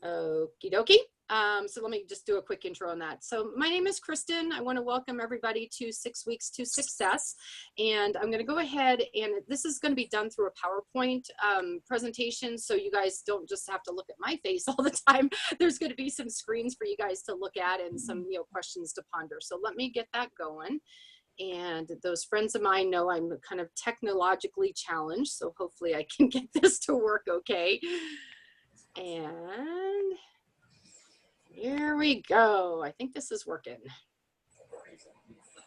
Okie dokie. So let me just do a quick intro on that. So my name is Kristen. I want to welcome everybody to 6 Weeks to Success. And I'm going to go ahead, and this is going to be done through a PowerPoint presentation. So you guys don't just have to look at my face all the time. There's going to be some screens for you guys to look at and some questions to ponder. So let me get that going. And those friends of mine know I'm kind of technologically challenged. So hopefully I can get this to work okay. And here we go. I think this is working.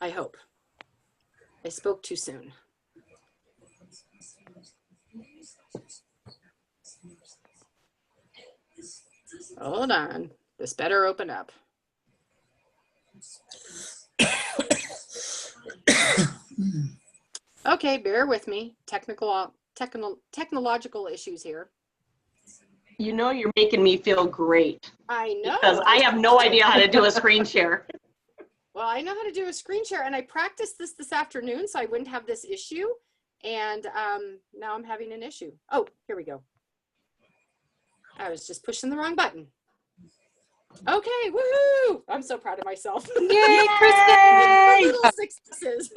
I hope. I spoke too soon. Hold on. This better open up. Okay, bear with me. Technological issues here. You know, you're making me feel great. I know. Because I have no idea how to do a screen share. Well, I know how to do a screen share, and I practiced this afternoon so I wouldn't have this issue. And now I'm having an issue. Oh, here we go. I was just pushing the wrong button. Okay, woohoo! I'm so proud of myself. Yay, Kristen! Little successes.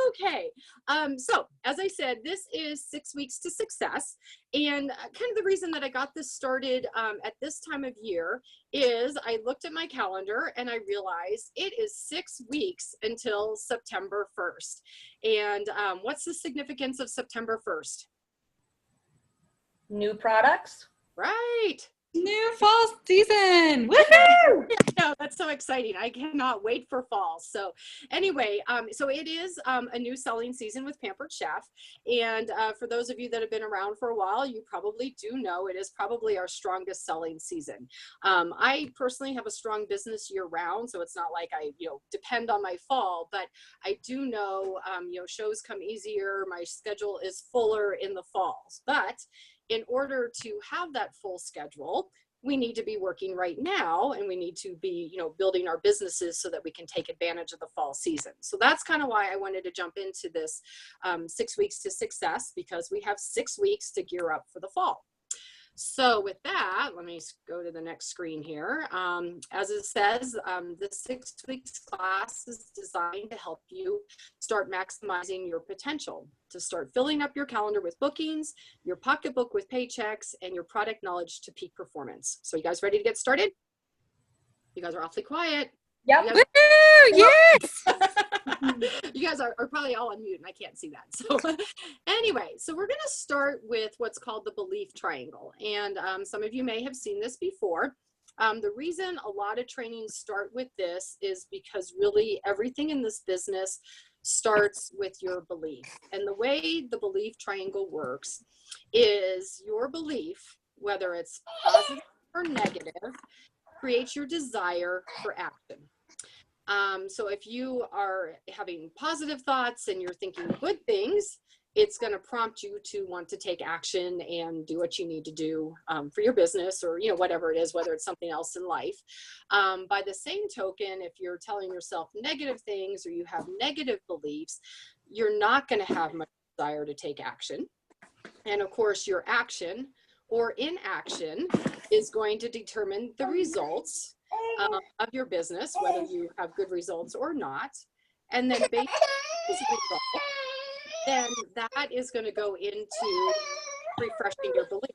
Okay, so as I said, this is 6 Weeks to Success, and kind of the reason that I got this started at this time of year is I looked at my calendar and I realized it is 6 weeks until September 1st. And what's the significance of September 1st? New products. Right. New fall season. Woohoo! Yeah, that's so exciting. I cannot wait for fall. So anyway, so it is a new selling season with Pampered Chef. And for those of you that have been around for a while, you probably do know it is probably our strongest selling season. I personally have a strong business year round, so it's not like I depend on my fall, but I do know shows come easier. My schedule is fuller in the falls, but in order to have that full schedule, we need to be working right now, and we need to be, building our businesses so that we can take advantage of the fall season. So that's kind of why I wanted to jump into this 6 Weeks to Success, because we have 6 weeks to gear up for the fall. So with that, let me go to the next screen here. As it says, the 6 weeks class is designed to help you start maximizing your potential, to start filling up your calendar with bookings, your pocketbook with paychecks, and your product knowledge to peak performance. So you guys ready to get started? You guys are awfully quiet. Yep. Woo! Yes! You guys are probably all on mute and I can't see that. So anyway, so we're going to start with what's called the belief triangle. And some of you may have seen this before. The reason a lot of trainings start with this is because really everything in this business starts with your belief. And the way the belief triangle works is your belief, whether it's positive or negative, creates your desire for action. So if you are having positive thoughts and you're thinking good things, it's going to prompt you to want to take action and do what you need to do for your business, or whatever it is, whether it's something else in life. By the same token, if you're telling yourself negative things or you have negative beliefs, you're not going to have much desire to take action. And of course, your action or inaction is going to determine the results of your business, whether you have good results or not. And then based on those results, then that is going to go into refreshing your belief.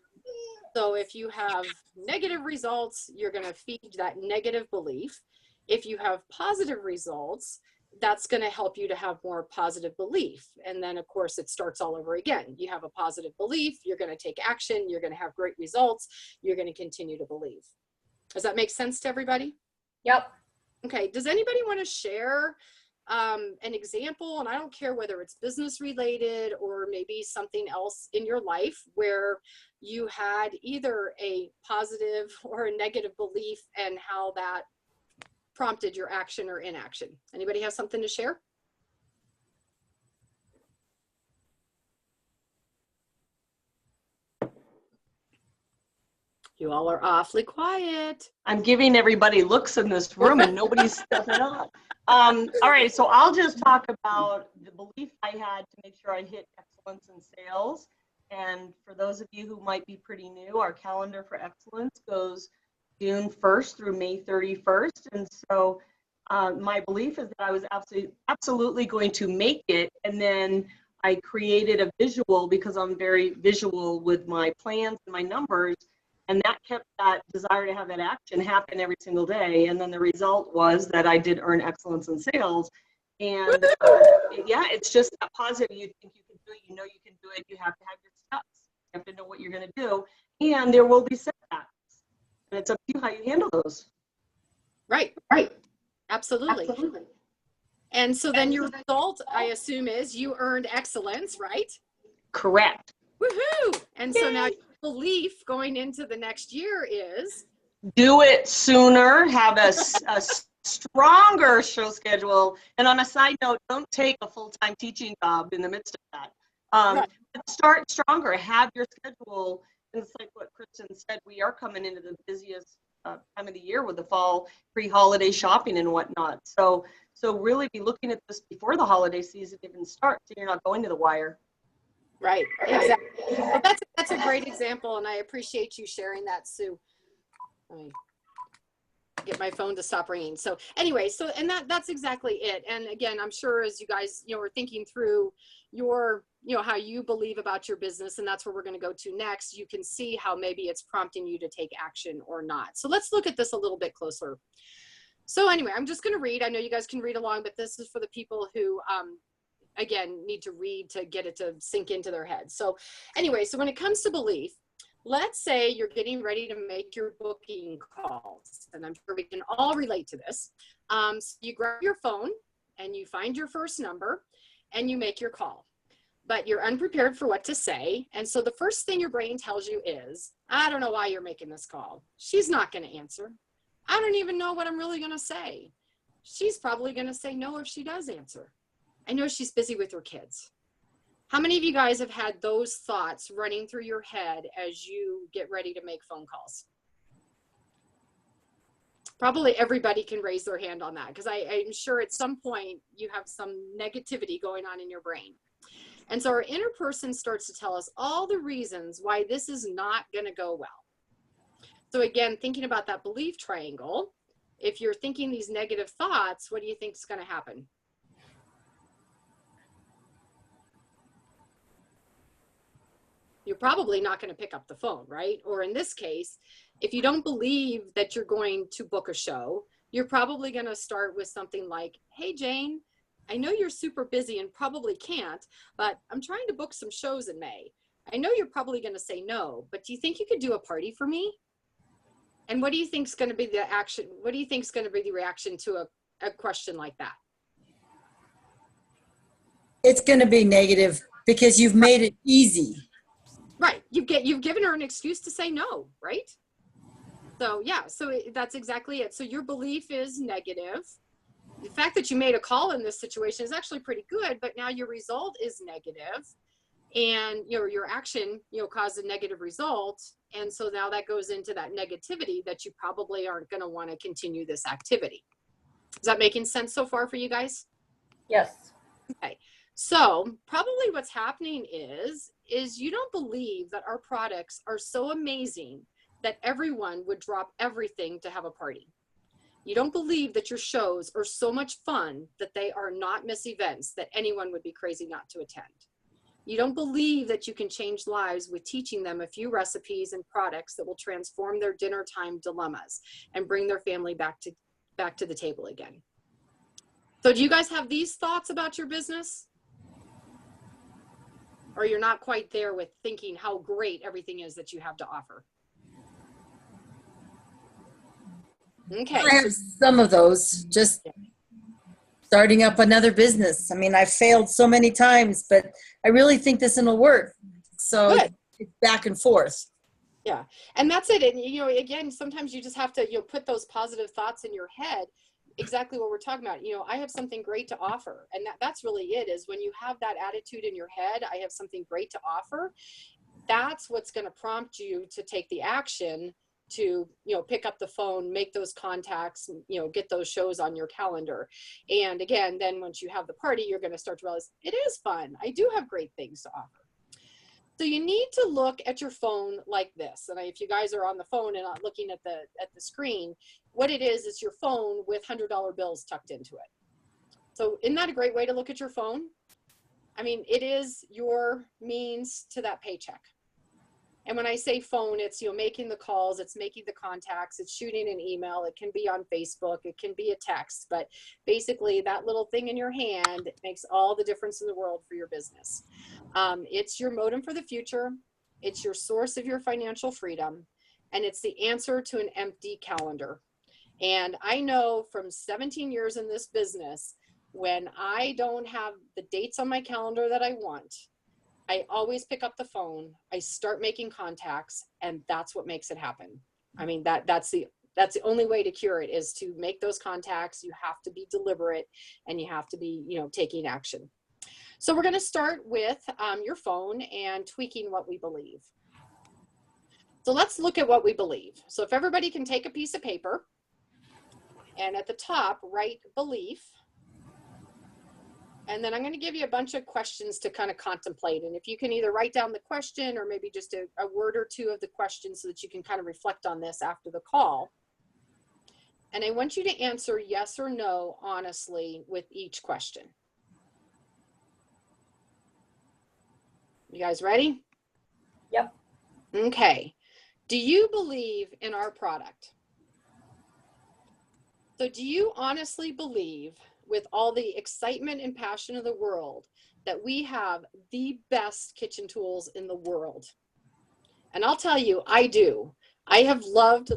So if you have negative results, you're going to feed that negative belief. If you have positive results, that's going to help you to have more positive belief. And then of course it starts all over again. You have a positive belief, you're going to take action, you're going to have great results, you're going to continue to believe. Does that make sense to everybody? Yep. Okay, does anybody want to share an example, and I don't care whether it's business related or maybe something else in your life where you had either a positive or a negative belief and how that prompted your action or inaction? Anybody have something to share? You all are awfully quiet. I'm giving everybody looks in this room and nobody's stepping up. All right, so I'll just talk about the belief I had to make sure I hit excellence in sales And for those of you who might be pretty new, our calendar for excellence goes June 1st through May 31st. And so my belief is that I was absolutely going to make it. And then I created a visual because I'm very visual with my plans and my numbers. And that kept that desire to have that action happen every single day. And then the result was that I did earn excellence in sales. And yeah, it's just a positive. You think you can do it, you know you can do it. You have to have your steps. You have to know what you're going to do. And there will be setbacks. And it's up to you how you handle those. Right. Absolutely. And so then your result, I assume, is you earned excellence, right? Correct. Woohoo! And so now your belief going into the next year is? Do it sooner, have a stronger show schedule. And on a side note, don't take a full-time teaching job in the midst of that. Right. Start stronger, have your schedule. And it's like what Kristen said, we are coming into the busiest time of the year with the fall pre-holiday shopping and whatnot. So really be looking at this before the holiday season even starts, so you're not going to the wire. Right, exactly. Well, that's a great example, and I appreciate you sharing that, Sue. Let me get my phone to stop ringing. So anyway, and that's exactly it. And again, I'm sure as you guys, are thinking through your, how you believe about your business, and that's where we're going to go to next, you can see how maybe it's prompting you to take action or not. So let's look at this a little bit closer. So anyway, I'm just going to read. I know you guys can read along, but this is for the people who, again, need to read to get it to sink into their heads. So anyway, so when it comes to belief, let's say you're getting ready to make your booking calls, and I'm sure we can all relate to this. So you grab your phone and you find your first number and you make your call, but you're unprepared for what to say. And so the first thing your brain tells you is, I don't know why you're making this call. She's not going to answer. I don't even know what I'm really going to say. She's probably going to say no if she does answer. I know she's busy with her kids. How many of you guys have had those thoughts running through your head as you get ready to make phone calls? Probably everybody can raise their hand on that, because I'm sure at some point you have some negativity going on in your brain. And so our inner person starts to tell us all the reasons why this is not going to go well. So again, thinking about that belief triangle, if you're thinking these negative thoughts, what do you think is going to happen? You're probably not going to pick up the phone, right? Or in this case, if you don't believe that you're going to book a show, you're probably going to start with something like, hey, Jane, I know you're super busy and probably can't, but I'm trying to book some shows in May. I know you're probably going to say no, but do you think you could do a party for me? And what do you think is going to be the action? What do you think is going to be the reaction to a question like that? It's going to be negative because you've made it easy. Right. You've given her an excuse to say no, right? So yeah, that's exactly it. So your belief is negative. The fact that you made a call in this situation is actually pretty good, but now your result is negative, and your action, caused a negative result. And so now that goes into that negativity that you probably aren't going to want to continue this activity. Is that making sense so far for you guys? Yes. Okay. So probably what's happening is you don't believe that our products are so amazing that everyone would drop everything to have a party. You don't believe that your shows are so much fun that they are not miss events that anyone would be crazy not to attend. You don't believe that you can change lives with teaching them a few recipes and products that will transform their dinner time dilemmas and bring their family back to the table again. So do you guys have these thoughts about your business? Or you're not quite there with thinking how great everything is that you have to offer? Okay. I have some of those, just starting up another business. I mean, I've failed so many times, but I really think this one will work. So Good. It's back and forth. Yeah. And that's it. And, again, sometimes you just have to, put those positive thoughts in your head. Exactly what we're talking about. I have something great to offer. And that's really it, is when you have that attitude in your head, I have something great to offer. That's what's going to prompt you to take the action to, pick up the phone, make those contacts, get those shows on your calendar. And again, then once you have the party, you're going to start to realize it is fun. I do have great things to offer. So you need to look at your phone like this. And if you guys are on the phone and not looking at the screen, what it is your phone with $100 bills tucked into it. So isn't that a great way to look at your phone? I mean, it is your means to that paycheck. And when I say phone, it's, you know, making the calls, it's making the contacts, it's shooting an email, it can be on Facebook, it can be a text, but basically that little thing in your hand makes all the difference in the world for your business. It's your modem for the future, it's your source of your financial freedom, and it's the answer to an empty calendar. And I know from 17 years in this business, when I don't have the dates on my calendar that I want, I always pick up the phone, I start making contacts, and that's what makes it happen. I mean, that's the only way to cure it, is to make those contacts. You have to be deliberate, and you have to be, you know, taking action. So we're going to start with your phone and tweaking what we believe. So let's look at what we believe. So if everybody can take a piece of paper, and at the top, write belief. And then I'm going to give you a bunch of questions to kind of contemplate. And if you can either write down the question or maybe just a word or two of the question so that you can kind of reflect on this after the call. And I want you to answer yes or no honestly with each question. You guys ready? Yep. Okay. Do you believe in our product? So do you honestly believe, with all the excitement and passion of the world, that we have the best kitchen tools in the world? And I'll tell you, I do. I have loved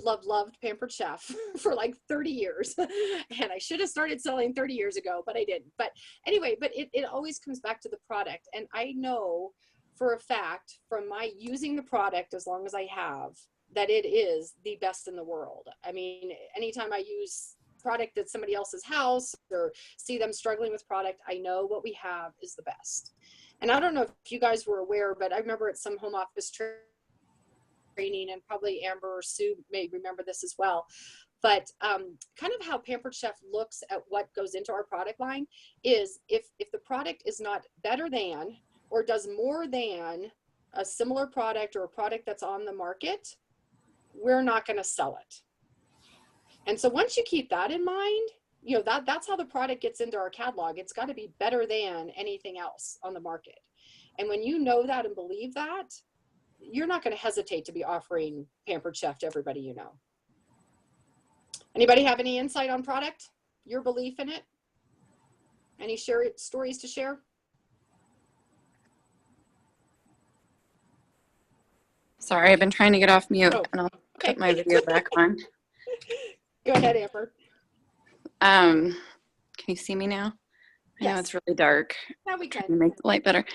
Pampered Chef for like 30 years. And I should have started selling 30 years ago, but I didn't. But anyway, but it always comes back to the product. And I know for a fact from my using the product as long as I have, that it is the best in the world. I mean, anytime I use product at somebody else's house or see them struggling with product, I know what we have is the best. And I don't know if you guys were aware, but I remember at some home office training, and probably Amber or Sue may remember this as well, but kind of how Pampered Chef looks at what goes into our product line is if the product is not better than or does more than a similar product or a product that's on the market, we're not going to sell it. And so once you keep that in mind, you know, that's how the product gets into our catalog. It's got to be better than anything else on the market. And when you know that and believe that, you're not going to hesitate to be offering Pampered Chef to everybody you know. Anybody have any insight on product? Your belief in it? Any stories to share? Sorry, I've been trying to get off mute, Oh, and I'll okay. put my video back on. Go ahead, Amber. Can you see me now? I know Yes. it's really dark. Yeah, we Trying to can. make the light better.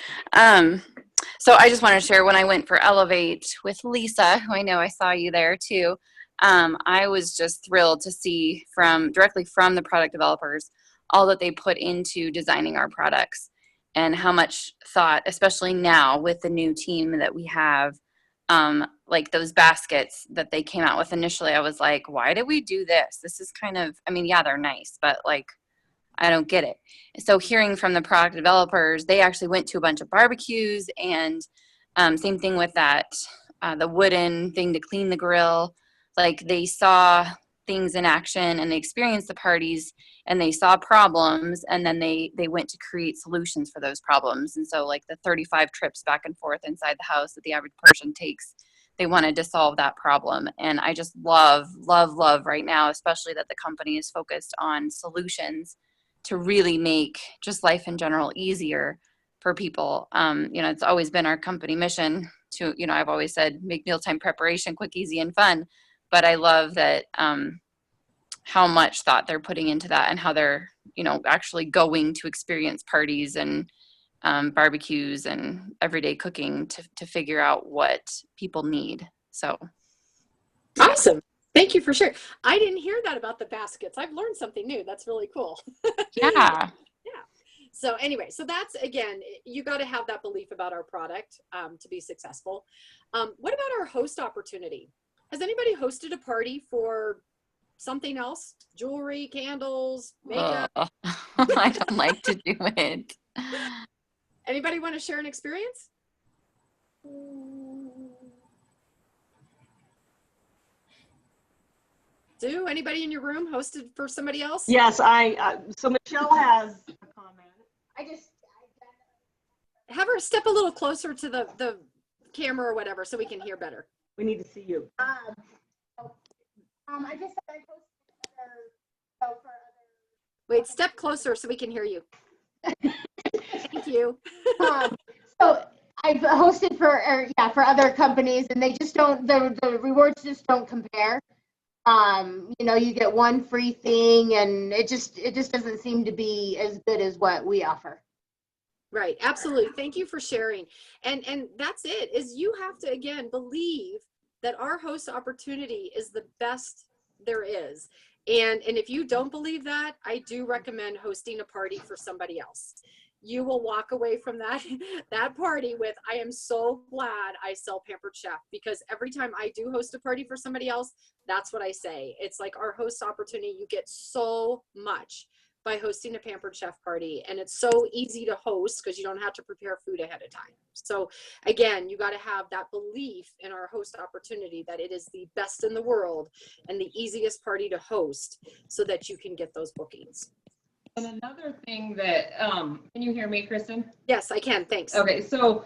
So I just want to share, when I went for Elevate with Lisa, who I know I saw you there too, I was just thrilled to see directly from the product developers all that they put into designing our products, and how much thought, especially now with the new team that we have, like those baskets that they came out with initially, I was like, why did we do this? This is kind of, I mean, yeah, they're nice, but like, I don't get it. So hearing from the product developers, they actually went to a bunch of barbecues, and same thing with that, the wooden thing to clean the grill. Like, they saw things in action, and they experienced the parties, and they saw problems, and then they went to create solutions for those problems. And so, like, the 35 trips back and forth inside the house that the average person takes, they wanted to solve that problem. And I just love right now, especially that the company is focused on solutions to really make just life in general easier for people. You know, it's always been our company mission to, you know, I've always said, make mealtime preparation quick, easy, and fun. But I love that how much thought they're putting into that, and how they're, you know, actually going to experience parties and barbecues and everyday cooking to figure out what people need. So Awesome. Thank you for sharing. I didn't hear that about the baskets. I've learned something new. That's really cool. yeah. So anyway, so that's, again, you got to have that belief about our product to be successful. What about our host opportunity? Has anybody hosted a party for something else? Jewelry, candles, makeup? I don't like to do it. Anybody want to share an experience? Stu, anybody in your room hosted for somebody else? Yes, so Michelle has a comment. Have her step a little closer to the camera or whatever so we can hear better. We need to see you. I just said I posted for other. Wait, step closer so we can hear you. Thank you. So I've hosted for other companies, and they just don't. The rewards just don't compare. You get one free thing, and it just doesn't seem to be as good as what we offer. Right, absolutely. Thank you for sharing. And that's it, is you have to, again, believe that our host opportunity is the best there is. And if you don't believe that, I do recommend hosting a party for somebody else. You will walk away from that party with, I am so glad I sell Pampered Chef, because every time I do host a party for somebody else, that's what I say. It's like our host opportunity, you get so much by hosting a Pampered Chef party. And it's so easy to host because you don't have to prepare food ahead of time. So again, you got to have that belief in our host opportunity that it is the best in the world and the easiest party to host so that you can get those bookings. And another thing that, can you hear me, Kristen? Yes, I can. Thanks. Okay, so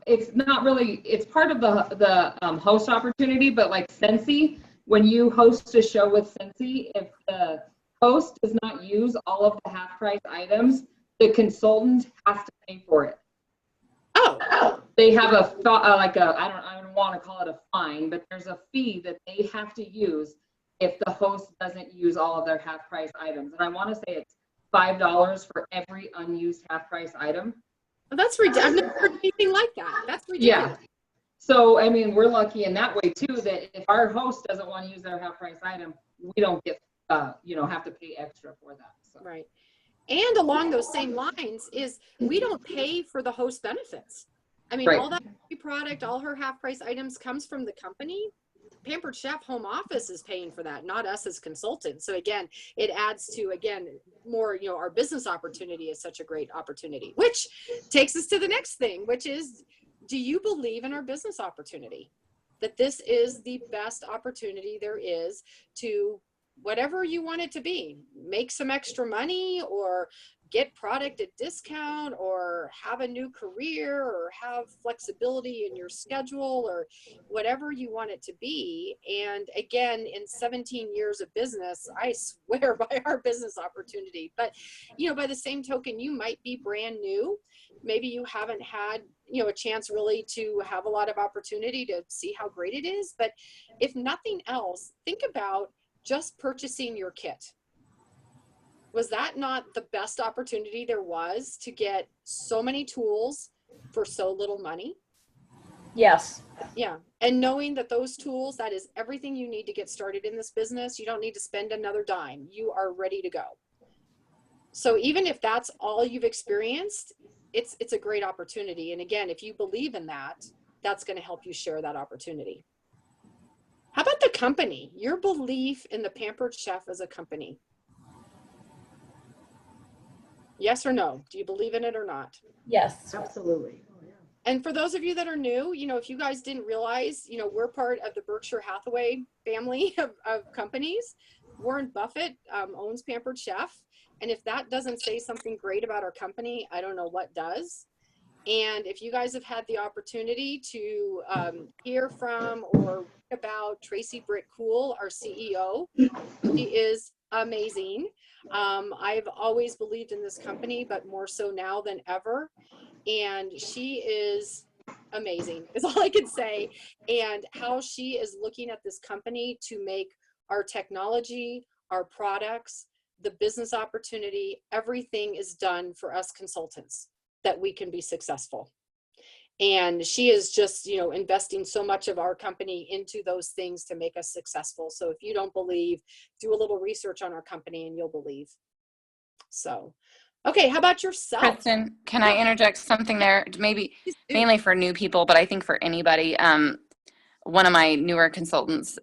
it's not really, it's part of the host opportunity, but like Scentsy, when you host a show with Scentsy, if the host does not use all of the half price items, the consultant has to pay for it. Oh, They have I don't want to call it a fine, but there's a fee that they have to use if the host doesn't use all of their half price items. And I want to say it's $5 for every unused half price item. well, that's ridiculous. I've never heard anything like that. That's ridiculous. Yeah. So, I mean, we're lucky in that way too, that if our host doesn't want to use their half price item, we don't get, have to pay extra for that. So. Right. And along those same lines is we don't pay for the host benefits. I mean, Right. all that product, all her half price items comes from the company. Pampered Chef home office is paying for that, not us as consultants. So again, it adds to, again, more, our business opportunity is such a great opportunity, which takes us to the next thing, which is, do you believe in our business opportunity? That this is the best opportunity there is to, whatever you want it to be, make some extra money or get product at discount or have a new career or have flexibility in your schedule or whatever you want it to be. And again, in 17 years of business, I swear by our business opportunity. But, by the same token, you might be brand new. Maybe you haven't had, a chance really to have a lot of opportunity to see how great it is. But if nothing else, think about just purchasing your kit. Was that not the best opportunity there was to get so many tools for so little money? Yes. Yeah. And knowing that those tools, that is everything you need to get started in this business. You don't need to spend another dime. You are ready to go. So even if that's all you've experienced, it's a great opportunity. And again, if you believe in that, that's going to help you share that opportunity. How about the company? Your belief in the Pampered Chef as a company? Yes or no? Do you believe in it or not? Yes. Absolutely. And for those of you that are new, if you guys didn't realize, we're part of the Berkshire Hathaway family of companies. Warren Buffett owns Pampered Chef. And if that doesn't say something great about our company, I don't know what does. And if you guys have had the opportunity to hear from or read about Tracy Britt Cool, our CEO, she is amazing. I've always believed in this company, but more so now than ever. And she is amazing, is all I can say. And how she is looking at this company to make our technology, our products, the business opportunity, everything is done for us consultants that we can be successful. And she is just, investing so much of our company into those things to make us successful. So if you don't believe, do a little research on our company and you'll believe. So, okay, how about yourself? Kristen, can I interject something there? Maybe mainly for new people, but I think for anybody. One of my newer consultants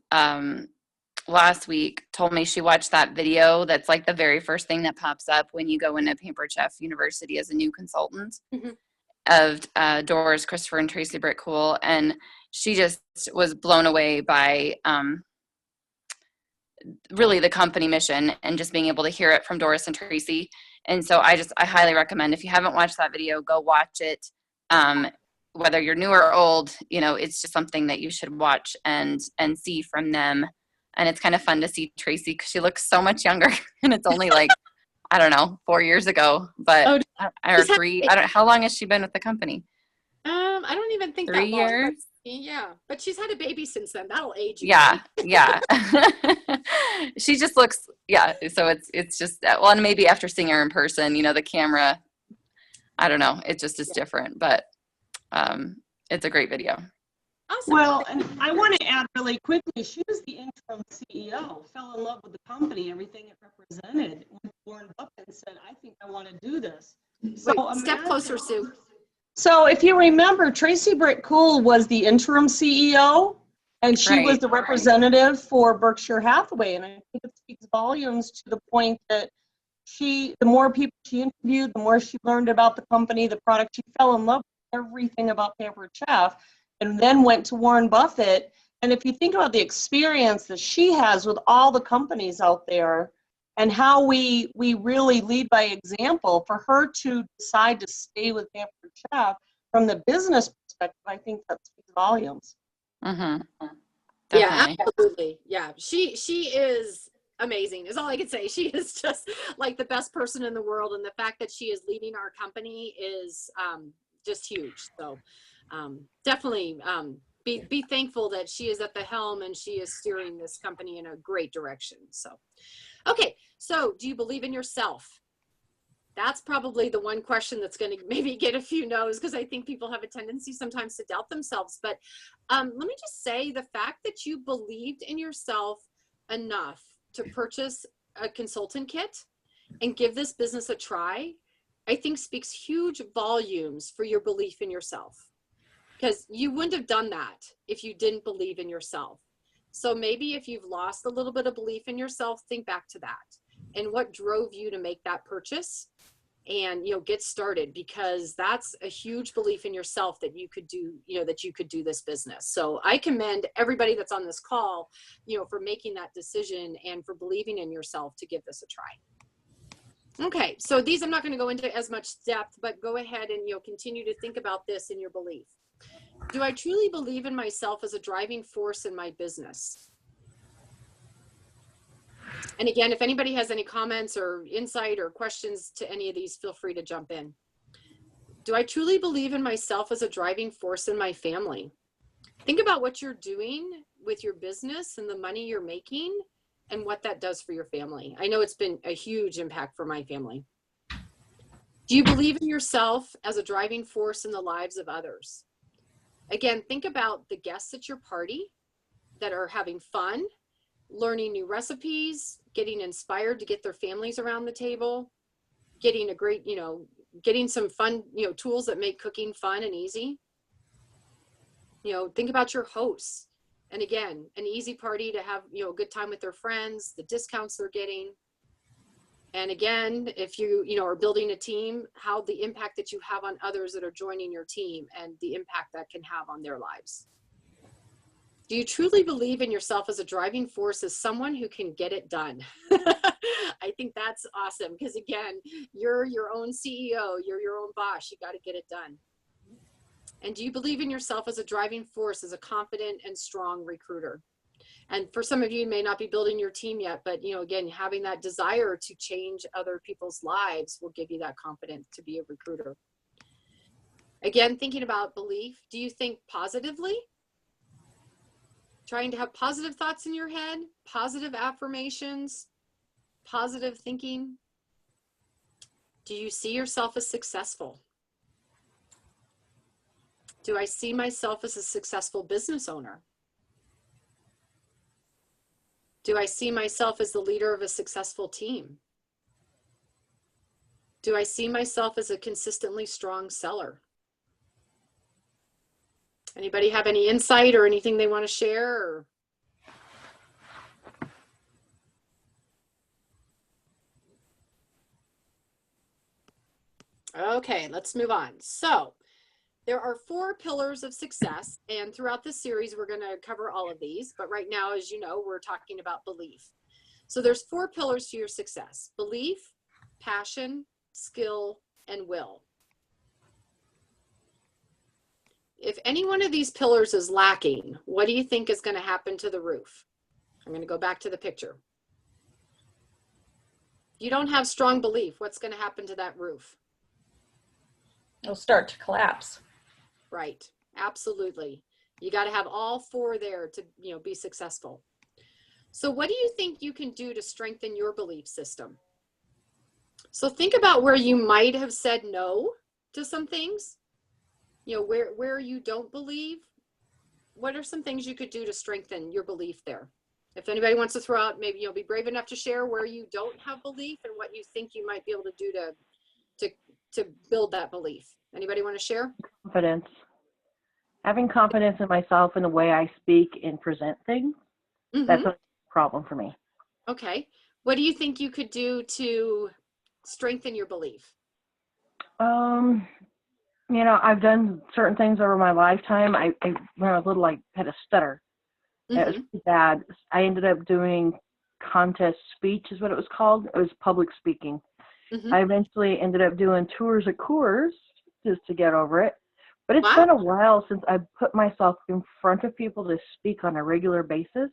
last week told me she watched that video that's like the very first thing that pops up when you go into Pampered Chef University as a new consultant. Mm-hmm. Of Doris, Christopher, and Tracy Britt Cool. And she just was blown away by really the company mission, and just being able to hear it from Doris and Tracy. And so I highly recommend, if you haven't watched that video, go watch it. Whether you're new or old, it's just something that you should watch and see from them. And it's kind of fun to see Tracy because she looks so much younger, and it's only like, I don't know, 4 years ago, but or 3. How long has she been with the company? I don't even think 3 that long. years. Yeah, but she's had a baby since then. That'll age you. Yeah. She just looks, so it's just, well, and maybe after seeing her in person, the camera, I don't know, it just is different, but it's a great video. Awesome. Well, and I want to add really quickly, she was the interim CEO, fell in love with the company, everything it represented. Went to Warren Buffett and said, I think I want to do this. So Wait, step closer, Sue. So if you remember, Tracy Britt Cool was the interim CEO, and she was Right. the representative for Berkshire Hathaway. And I think it speaks volumes to the point that the more people she interviewed, the more she learned about the company, the product. She fell in love with everything about Pampered Chef, and then went to Warren Buffett. And if you think about the experience that she has with all the companies out there, and how we really lead by example, for her to decide to stay with Pampered Chef from the business perspective, I think that speaks volumes. Mm-hmm. Yeah, absolutely. Yeah, she is amazing is all I can say. She is just like the best person in the world, and the fact that she is leading our company is just huge. So definitely be thankful that she is at the helm and she is steering this company in a great direction. So okay, so do you believe in yourself? That's probably the one question that's going to maybe get a few no's, because I think people have a tendency sometimes to doubt themselves. But let me just say, the fact that you believed in yourself enough to purchase a consultant kit and give this business a try, I think speaks huge volumes for your belief in yourself, because you wouldn't have done that if you didn't believe in yourself. So maybe if you've lost a little bit of belief in yourself, think back to that and what drove you to make that purchase, and get started, because that's a huge belief in yourself that you could do, that you could do this business. So I commend everybody that's on this call, for making that decision and for believing in yourself to give this a try. Okay, so these I'm not going to go into as much depth, but go ahead and continue to think about this in your belief. Do I truly believe in myself as a driving force in my business? And again, if anybody has any comments or insight or questions to any of these, feel free to jump in. Do I truly believe in myself as a driving force in my family? Think about what you're doing with your business and the money you're making and what that does for your family. I know it's been a huge impact for my family. Do you believe in yourself as a driving force in the lives of others? Again, think about the guests at your party that are having fun, learning new recipes, getting inspired to get their families around the table, getting a great, getting some fun, tools that make cooking fun and easy. Think about your hosts. And again, an easy party to have, a good time with their friends, the discounts they're getting. And again, if you, are building a team, how the impact that you have on others that are joining your team and the impact that can have on their lives. Do you truly believe in yourself as a driving force, as someone who can get it done? I think that's awesome, because again, you're your own CEO, you're your own boss, you got to get it done. And do you believe in yourself as a driving force, as a confident and strong recruiter? And for some of you, you may not be building your team yet, but again, having that desire to change other people's lives will give you that confidence to be a recruiter. Again, thinking about belief, do you think positively? Trying to have positive thoughts in your head, positive affirmations, positive thinking. Do you see yourself as successful? Do I see myself as a successful business owner? Do I see myself as the leader of a successful team? Do I see myself as a consistently strong seller? Anybody have any insight or anything they want to share? Or? Okay, let's move on. So there are 4 pillars of success, and throughout this series, we're going to cover all of these. But right now, as you know, we're talking about belief. So there's 4 pillars to your success: belief, passion, skill, and will. If any one of these pillars is lacking, what do you think is going to happen to the roof? I'm going to go back to the picture. You don't have strong belief. What's going to happen to that roof? It'll start to collapse. Right. Absolutely. You got to have all 4 there to, be successful. So what do you think you can do to strengthen your belief system? So think about where you might have said no to some things, where you don't believe. What are some things you could do to strengthen your belief there? If anybody wants to throw out, maybe, be brave enough to share where you don't have belief and what you think you might be able to do to build that belief. Anybody want to share? Confidence. Having confidence in myself and the way I speak and present things, that's a problem for me. Okay. What do you think you could do to strengthen your belief? I've done certain things over my lifetime. When I was little, I had a stutter. It was pretty bad. I ended up doing contest speech is what it was called. It was public speaking. I eventually ended up doing tours of Coors just to get over it. But it's been a while since I put myself in front of people to speak on a regular basis.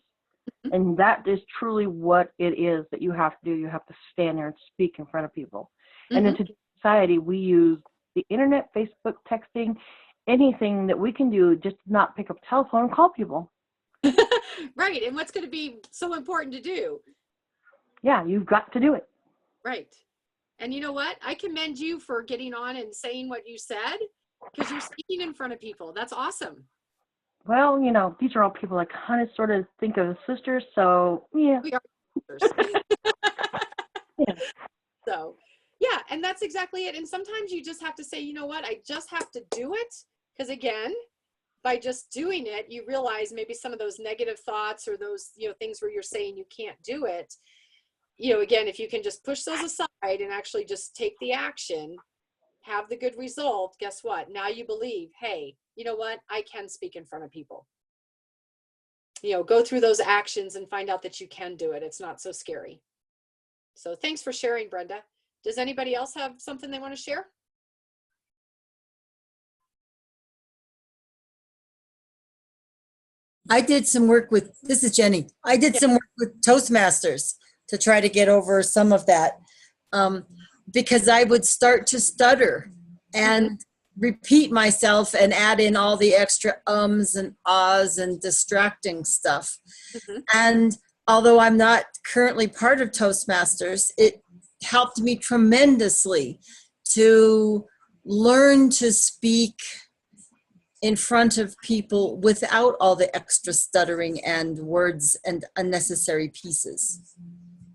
And that is truly what it is that you have to do. You have to stand there and speak in front of people. And in today's society, we use the internet, Facebook, texting, anything that we can do, just not pick up the telephone and call people. Right. And what's going to be so important to do? Yeah, you've got to do it. Right. And you know what? I commend you for getting on and saying what you said, because you're speaking in front of people. That's awesome. Well, these are all people I kind of sort of think of as sisters. So, yeah. We are sisters. Yeah. So, yeah. And that's exactly it. And sometimes you just have to say, you know what? I just have to do it. Because again, by just doing it, you realize maybe some of those negative thoughts or those, things where you're saying you can't do it. Again, if you can just push those aside and actually just take the action, have the good result, guess what? Now you believe, hey, you know what? I can speak in front of people. Go through those actions and find out that you can do it. It's not so scary. So thanks for sharing, Brenda. Does anybody else have something they want to share? I did some work with, this is Jenny. I did some work with Toastmasters to try to get over some of that. Because I would start to stutter and repeat myself and add in all the extra ums and ahs and distracting stuff. And although I'm not currently part of Toastmasters, it helped me tremendously to learn to speak in front of people without all the extra stuttering and words and unnecessary pieces.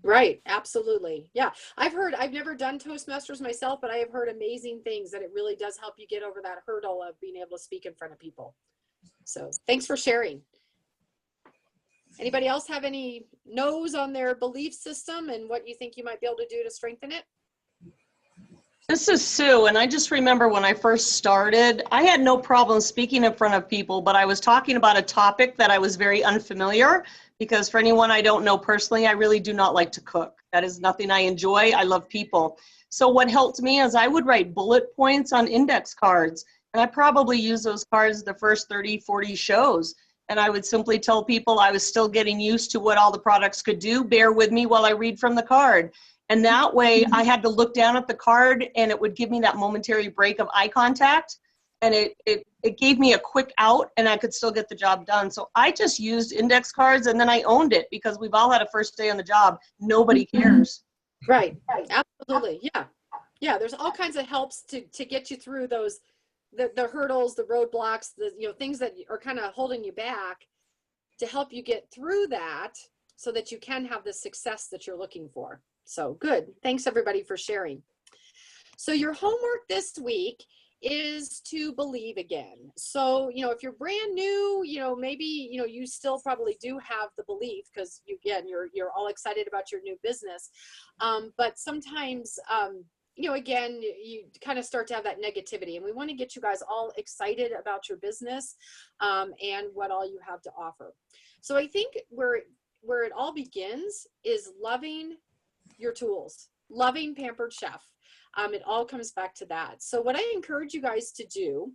Right. Absolutely. Yeah. I've never done Toastmasters myself, but I have heard amazing things that it really does help you get over that hurdle of being able to speak in front of people. So thanks for sharing. Anybody else have any no's on their belief system and what you think you might be able to do to strengthen it? This is Sue, and I just remember when I first started, I had no problem speaking in front of people, but I was talking about a topic that I was very unfamiliar, because for anyone I don't know personally, I really do not like to cook. That is nothing I enjoy. I love people. So what helped me is I would write bullet points on index cards, and I probably used those cards the first 30, 40 shows. And I would simply tell people I was still getting used to what all the products could do. Bear with me while I read from the card. And that way I had to look down at the card and it would give me that momentary break of eye contact. And it gave me a quick out and I could still get the job done. So I just used index cards and then I owned it because we've all had a first day on the job. Nobody cares. Right. Absolutely. Yeah. Yeah. There's all kinds of helps to get you through those, the hurdles, the roadblocks, the, things that are kind of holding you back to help you get through that so that you can have the success that you're looking for. So good. Thanks everybody for sharing. So your homework this week is to believe again. So, if you're brand new, maybe, you still probably do have the belief because you're all excited about your new business. But sometimes, again, you kind of start to have that negativity and we want to get you guys all excited about your business and what all you have to offer. So I think where it all begins is loving your tools, loving Pampered Chef. It all comes back to that. So what I encourage you guys to do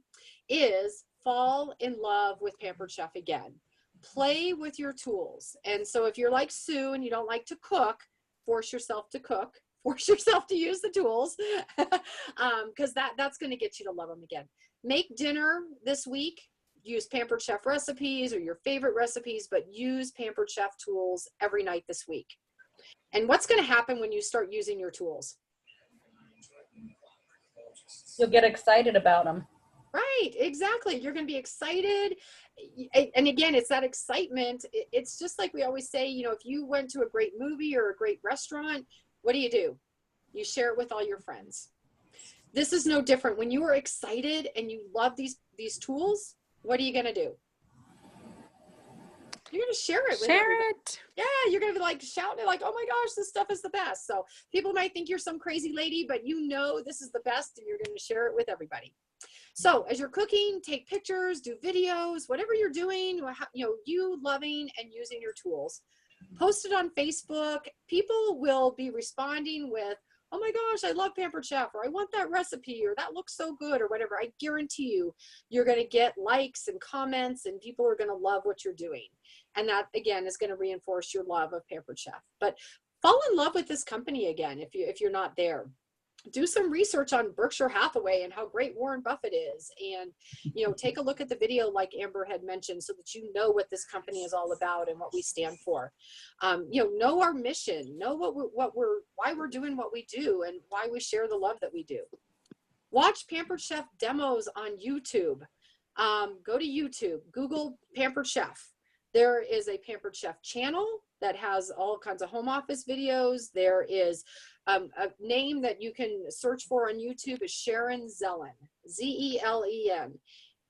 is fall in love with Pampered Chef again. Play with your tools. And so if you're like Sue and you don't like to cook, force yourself to cook, force yourself to use the tools, because that's going to get you to love them again. Make dinner this week. Use Pampered Chef recipes or your favorite recipes, but use Pampered Chef tools every night this week. And what's going to happen when you start using your tools? You'll get excited about them. Right, exactly. You're going to be excited. And again, it's that excitement. It's just like we always say, you know, if you went to a great movie or a great restaurant, what do? You share it with all your friends. This is no different. When you are excited and you love these tools, what are you going to do? You're going to share it with everybody. it. Yeah, you're going to be like shouting like, oh my gosh, this stuff is the best. So people might think you're some crazy lady, but you know this is the best and you're going to share it with everybody. So as you're cooking, take pictures, do videos, whatever you're doing, you know, you loving and using your tools. Post it on Facebook. People will be responding with, oh my gosh, I love Pampered Chef, or I want that recipe, or that looks so good, or whatever. I guarantee you, you're going to get likes and comments, and people are going to love what you're doing. And that, again, is going to reinforce your love of Pampered Chef. But fall in love with this company again if you're not there. Do some research on Berkshire Hathaway and how great Warren Buffett is, and you know, take a look at the video like Amber had mentioned, so that you know what this company is all about and what we stand for. You know our mission, know why we're doing what we do, and why we share the love that we do. Watch Pampered Chef demos on YouTube. Go to YouTube, Google Pampered Chef. There is a Pampered Chef channel that has all kinds of home office videos. There is a name that you can search for on YouTube is Sharon Zelen, Z-E-L-E-N.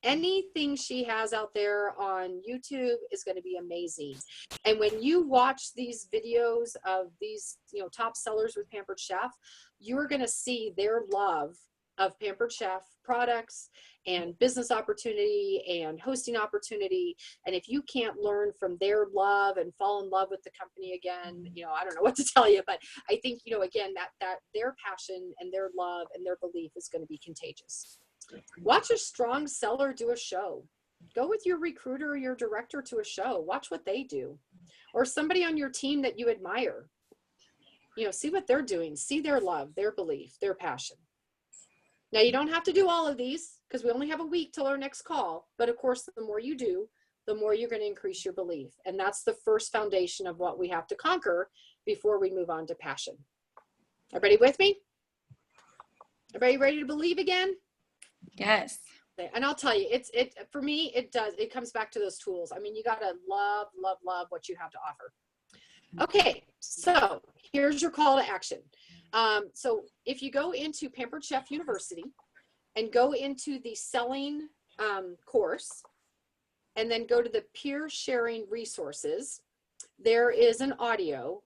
Anything she has out there on YouTube is going to be amazing. And when you watch these videos of these, you know, top sellers with Pampered Chef, you're going to see their love of Pampered Chef products and business opportunity and hosting opportunity. And if you can't learn from their love and fall in love with the company again, you know, I don't know what to tell you, but I think, you know, again, that their passion and their love and their belief is going to be contagious. Watch a strong seller do a show. Go with your recruiter or your director to a show. Watch what they do. Or somebody on your team that you admire. You know, see what they're doing. See their love, their belief, their passion. Now, you don't have to do all of these because we only have a week till our next call. But of course, the more you do, the more you're going to increase your belief. And that's the first foundation of what we have to conquer before we move on to passion. Everybody with me? Everybody ready to believe again? Yes. And I'll tell you, for me, it comes back to those tools. I mean, you got to love what you have to offer. Okay, so here's your call to action. So if you go into Pampered Chef University and go into the selling course, and then go to the peer sharing resources, there is an audio.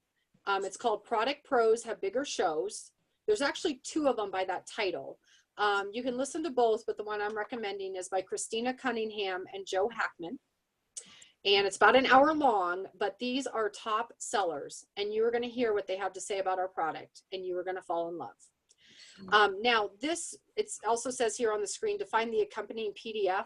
It's called Product Pros Have Bigger Shows. There's actually 2 of them by that title. You can listen to both, but the one I'm recommending is by Christina Cunningham and Joe Hackman. And it's about an hour long, but these are top sellers, and you are going to hear what they have to say about our product, and you are going to fall in love. Now, it also says here on the screen to find the accompanying PDF.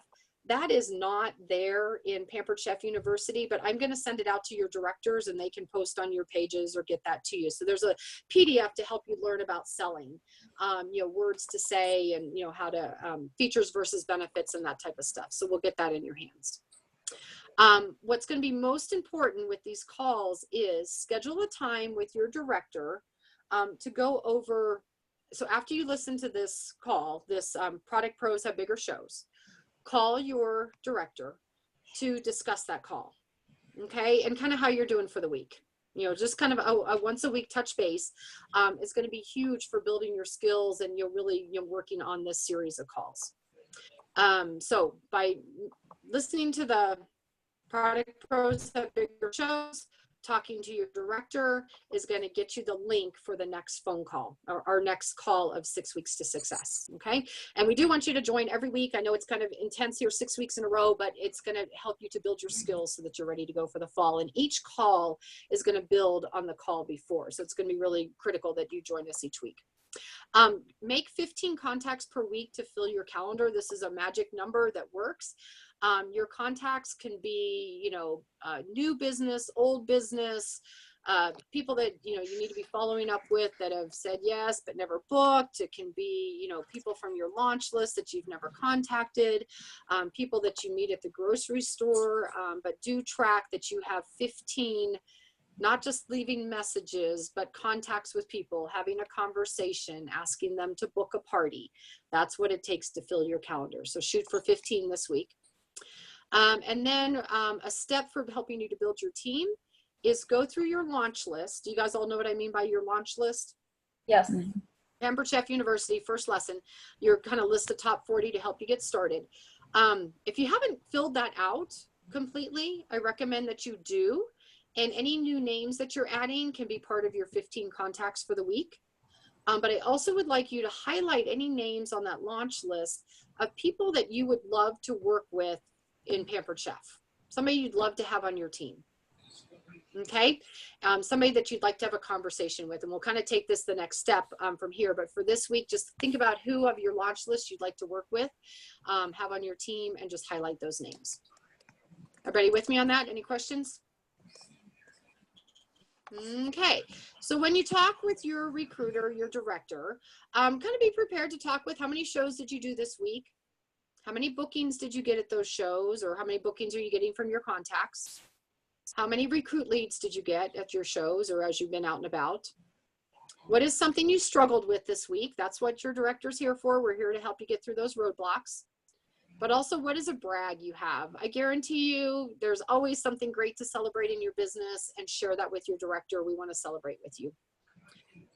That is not there in Pampered Chef University, but I'm going to send it out to your directors, and they can post on your pages or get that to you. So there's a PDF to help you learn about selling, you know, words to say, and, you know, how to features versus benefits and that type of stuff. So we'll get that in your hands. What's going to be most important with these calls is schedule a time with your director to go over. So after you listen to this call, this Product Pros Have Bigger Shows, call your director to discuss that call. Okay. And kind of how you're doing for the week. You know, just kind of a once a week touch base is going to be huge for building your skills, and you're really, you know, working on this series of calls. So by listening to the Product Pros Have Bigger Shows, talking to your director is going to get you the link for the next phone call, or our next call of 6 weeks to success. Okay. And we do want you to join every week. I know it's kind of intense here, 6 weeks in a row, but it's going to help you to build your skills so that you're ready to go for the fall. And each call is going to build on the call before. So it's going to be really critical that you join us each week. Make 15 contacts per week to fill your calendar. This is a magic number that works. Your contacts can be, you know, new business, old business, people that, you know, you need to be following up with that have said yes, but never booked. It can be, you know, people from your launch list that you've never contacted, people that you meet at the grocery store, but do track that you have 15, not just leaving messages, but contacts with people, having a conversation, asking them to book a party. That's what it takes to fill your calendar. So shoot for 15 this week. And then a step for helping you to build your team is go through your launch list. You guys all know what I mean by your launch list? Yes. Pampered Chef University, first lesson, your kind of list of top 40 to help you get started. If you haven't filled that out completely, I recommend that you do. And any new names that you're adding can be part of your 15 contacts for the week. But I also would like you to highlight any names on that launch list of people that you would love to work with in Pampered Chef. Somebody you'd love to have on your team. Okay. Somebody that you'd like to have a conversation with. And we'll kind of take this the next step from here. But for this week, just think about who of your launch list you'd like to work with, have on your team, and just highlight those names. Everybody with me on that? Any questions? Okay, so when you talk with your recruiter, your director, kind of be prepared to talk with how many shows did you do this week? How many bookings did you get at those shows, or how many bookings are you getting from your contacts? How many recruit leads did you get at your shows or as you've been out and about? What is something you struggled with this week? That's what your director's here for. We're here to help you get through those roadblocks. But also, what is a brag you have? I guarantee you there's always something great to celebrate in your business, and share that with your director. We want to celebrate with you.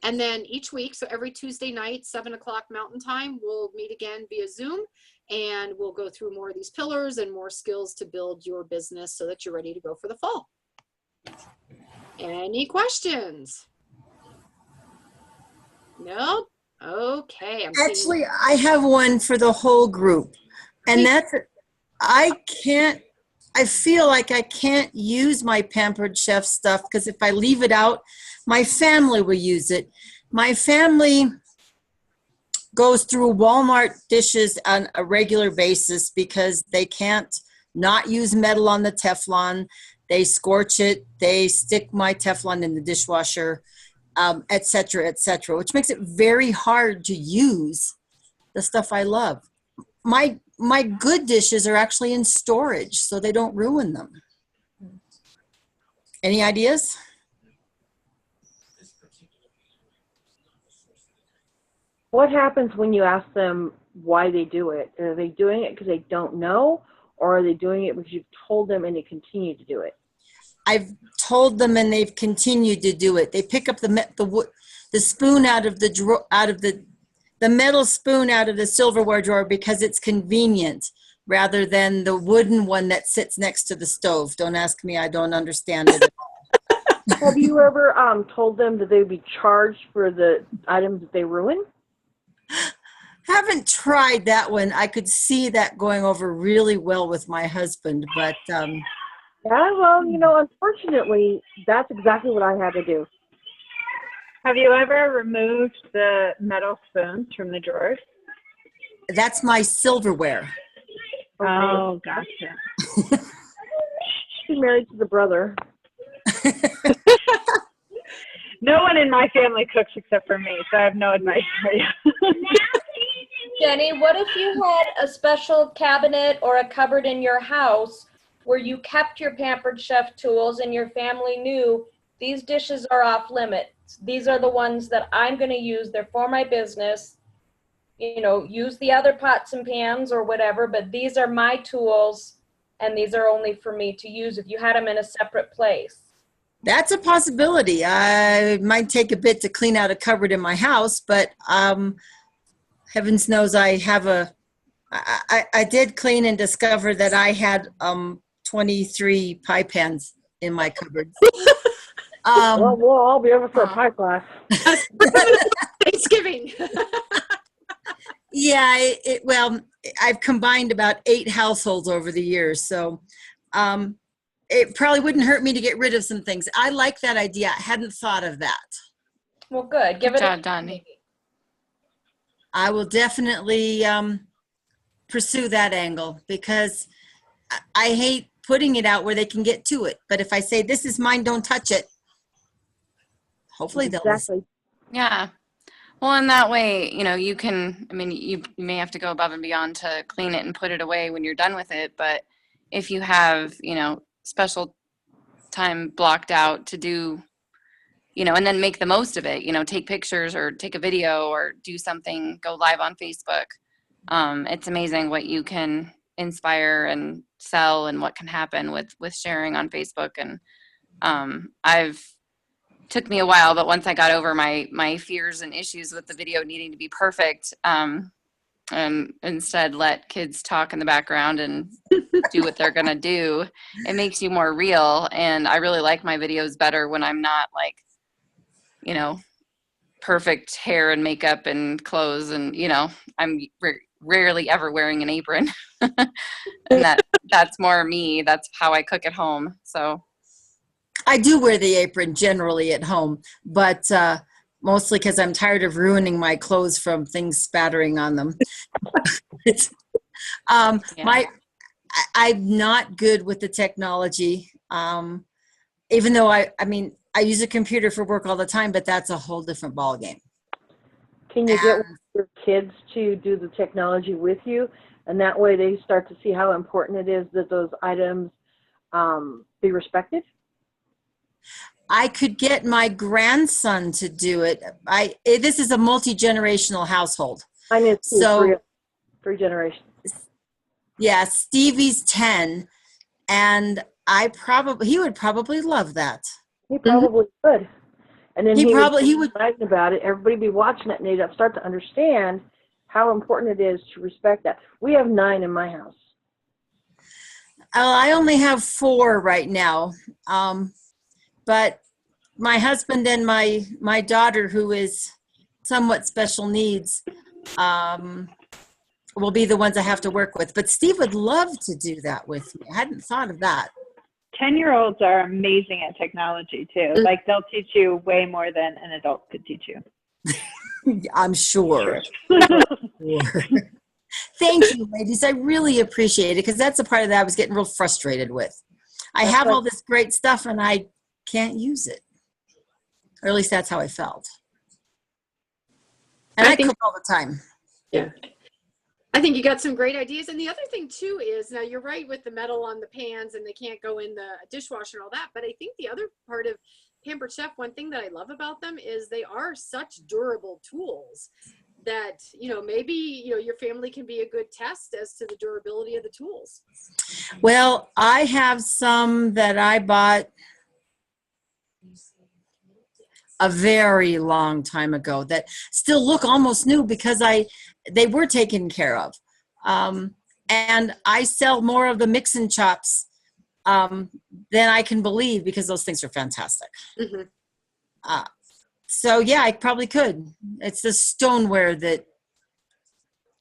And then each week, so every Tuesday night, 7 o'clock Mountain Time, we'll meet again via Zoom, and we'll go through more of these pillars and more skills to build your business so that you're ready to go for the fall. Any questions? No? Okay. Actually, I have one for the whole group. And that's, I feel like I can't use my Pampered Chef stuff because if I leave it out, my family will use it. My family goes through Walmart dishes on a regular basis because they can't not use metal on the Teflon. They scorch it. They stick my Teflon in the dishwasher, et cetera, which makes it very hard to use the stuff I love. My good dishes are actually in storage, so they don't ruin them. Any ideas? What happens when you ask them why they do it? Are they doing it because they don't know, or are they doing it because you've told them and they continue to do it? I've told them and they've continued to do it. They pick up the spoon out of the drawer, the metal spoon out of the silverware drawer because it's convenient rather than the wooden one that sits next to the stove. Don't ask me, I don't understand it. Have you ever told them that they would be charged for the items that they ruin? Haven't tried that one. I could see that going over really well with my husband, but yeah, well, you know, unfortunately, that's exactly what I had to do. Have you ever removed the metal spoons from the drawers? That's my silverware. Oh, gotcha. She's married to the brother. No one in my family cooks except for me, so I have no advice for you. Jenny, what if you had a special cabinet or a cupboard in your house where you kept your Pampered Chef tools and your family knew these dishes are off limits? These are the ones that I'm going to use. They're for my business. You know, use the other pots and pans or whatever, but these are my tools and these are only for me to use if you had them in a separate place. That's a possibility. I might take a bit to clean out a cupboard in my house, but heavens knows I have I did clean and discover that I had 23 pie pans in my cupboard. Well, we'll all be over for a pie class. Thanksgiving. Yeah, well, I've combined about 8 households over the years, so it probably wouldn't hurt me to get rid of some things. I like that idea. I hadn't thought of that. Well, good. Give Good it job, a Donnie. I will definitely pursue that angle because I hate putting it out where they can get to it. But if I say, this is mine, don't touch it, hopefully they'll listen. Exactly. Yeah. Well, in that way, you can, I mean, you may have to go above and beyond to clean it and put it away when you're done with it. But if you have, special time blocked out to do, and then make the most of it, take pictures or take a video or do something, go live on Facebook. It's amazing what you can inspire and sell and what can happen with sharing on Facebook. And took me a while, but once I got over my fears and issues with the video needing to be perfect, and instead let kids talk in the background and do what they're gonna do, it makes you more real. And I really like my videos better when I'm not like, perfect hair and makeup and clothes, and I'm rarely ever wearing an apron. And that's more me. That's how I cook at home. So I do wear the apron generally at home, but mostly because I'm tired of ruining my clothes from things spattering on them. I'm not good with the technology, even though I use a computer for work all the time, but that's a whole different ballgame. Can you get your kids to do the technology with you? And that way they start to see how important it is that those items be respected? I could get my grandson to do it. This is a multi-generational household. I mean, it's So, three generations. yeah, Stevie's 10, and he would probably love that. He probably would. And then He would. writing about it. Everybody be watching it, and they'd start to understand how important it is to respect that. We have 9 in my house. I only have 4 right now, but my husband and my daughter, who is somewhat special needs, will be the ones I have to work with. But Steve would love to do that with me. I hadn't thought of that. 10-year-olds are amazing at technology too. Like they'll teach you way more than an adult could teach you. I'm sure. Thank you, ladies. I really appreciate it because that's a part of that I was getting real frustrated with. I have all this great stuff and I can't use it. Or at least that's how I felt. And I cook all the time. Yeah. I think you got some great ideas. And the other thing too is, now you're right with the metal on the pans and they can't go in the dishwasher and all that. But I think the other part of Pampered Chef, one thing that I love about them is they are such durable tools that, maybe, your family can be a good test as to the durability of the tools. Well, I have some that I bought a very long time ago that still look almost new because they were taken care of. And I sell more of the mix and chops than I can believe because those things are fantastic. Mm-hmm. So yeah, I probably could. It's the stoneware that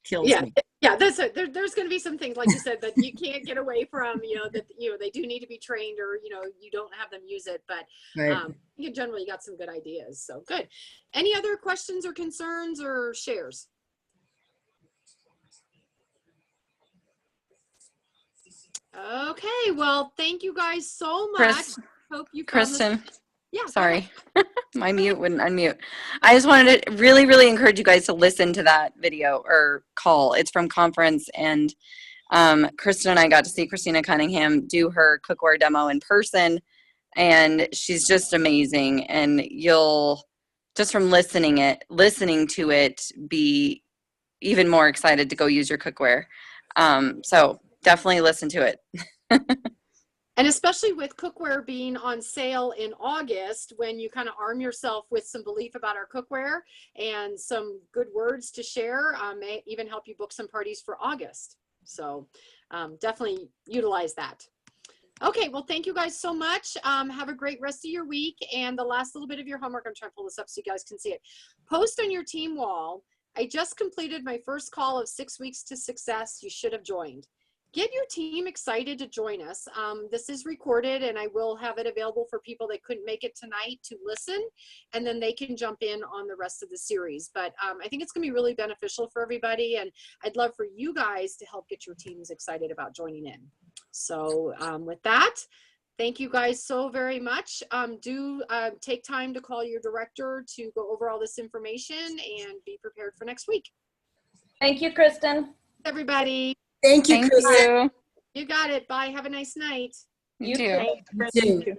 kills me. Yeah, there's going to be some things like you said that you can't get away from. That they do need to be trained, or you don't have them use it. But Right. you generally got some good ideas. So good. Any other questions or concerns or shares? Okay, well, thank you guys so much. Hope you found this- Kristen. Yeah. Sorry. My mute wouldn't unmute. I just wanted to really, really encourage you guys to listen to that video or call. It's from conference, and Kristen and I got to see Christina Cunningham do her cookware demo in person, and she's just amazing. And you'll just from listening to it be even more excited to go use your cookware. So definitely listen to it. And especially with cookware being on sale in August, when you kind of arm yourself with some belief about our cookware and some good words to share, may even help you book some parties for August. So definitely utilize that. Okay, well, thank you guys so much. Have a great rest of your week. And the last little bit of your homework, I'm trying to pull this up so you guys can see it. Post on your team wall, I just completed my first call of 6 weeks to success. You should have joined. Get your team excited to join us. This is recorded and I will have it available for people that couldn't make it tonight to listen, and then they can jump in on the rest of the series. But I think it's gonna be really beneficial for everybody, and I'd love for you guys to help get your teams excited about joining in. So with that, thank you guys so very much. Do take time to call your director to go over all this information and be prepared for next week. Thank you, Kristen. Everybody, Thank you, Thank Kristen. you. you got it. Bye. Have a nice night. You You too. too. Thanks, You Kristen. too.